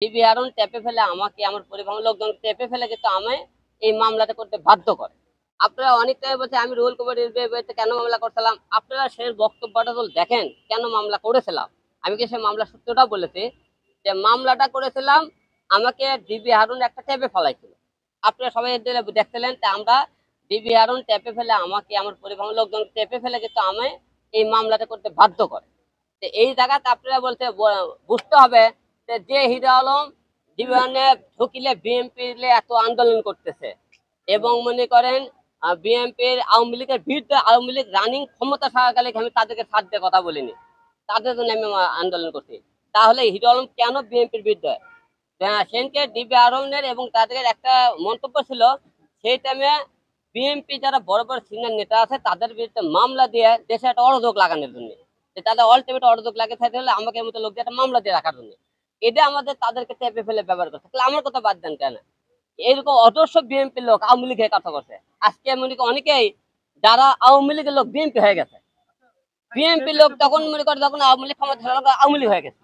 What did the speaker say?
DB Harun টেপে ফেলে আমাকে, আমার পরিবহন লোকজন টেপে ফেলে কিন্তু আমায় এই মামলাটা করতে বাধ্য করে। আপনারা অনেকটাই বলছে আমি রুল কমিটির বিরুদ্ধে কেন মামলা করছিলাম, আপনারা সেই বক্তব্যটা তো দেখেন কেন মামলা করেছিলাম। আমি কি সেই মামলা সত্যটা বলেছি যে মামলাটা করেছিলাম আমাকে ডিবি হারুন একটা টেপে ফেলাইছিল। আপনারা সবাই দেখছিলেন, আমরা ডিবি হারুন টেপে ফেলে আমাকে, আমার পরিবহন লোকজন টেপে ফেলে কিন্তু আমায় এই মামলাটা করতে বাধ্য করে। এই জায়গাতে আপনারা বলতে বুঝতে হবে যে হিরো আলম জীবনে ঢুকিলে বিএনপি এত আন্দোলন করতেছে এবং মনে করেন বিএনপির আওয়ামী লীগের বিরুদ্ধে, আওয়ামী লীগ রানিং ক্ষমতা থাকাকালে আমি তাদেরকে সাথ দিয়ে কথা বলিনি, তাদের জন্য আমি আন্দোলন করছি। তাহলে হিরো আলম কেন বিএনপির বিরুদ্ধে? সেনকে ডিবি আরমের এবং তাদের একটা মন্তব্য ছিল সেই টাইমে বিএনপি যারা বড় বড় সিনিয়র নেতা আছে তাদের বিরুদ্ধে মামলা দিয়ে দেশে একটা অরাজক লাগানোর জন্য, তাদের অল্টিমেট অরাজক লাগে থাকতে হলে আমাকে মতো লোক দিয়ে একটা মামলা দিয়ে রাখার জন্য। এটা আমাদের তাদেরকে চেপে ফেলে ব্যবহার করছে। তাহলে আমার কথা বাদ দেন কেন? এরকম অদর্শ বিএনপির লোক আওয়ামী লীগের কথা করছে। আজকে মনে করি অনেকেই যারা আওয়ামী লীগের লোক বিএনপি হয়ে গেছে। বিএনপি লোক তখন মনে করে যখন আওয়ামী লীগ ক্ষমতা আওয়ামী লীগ হয়ে গেছে।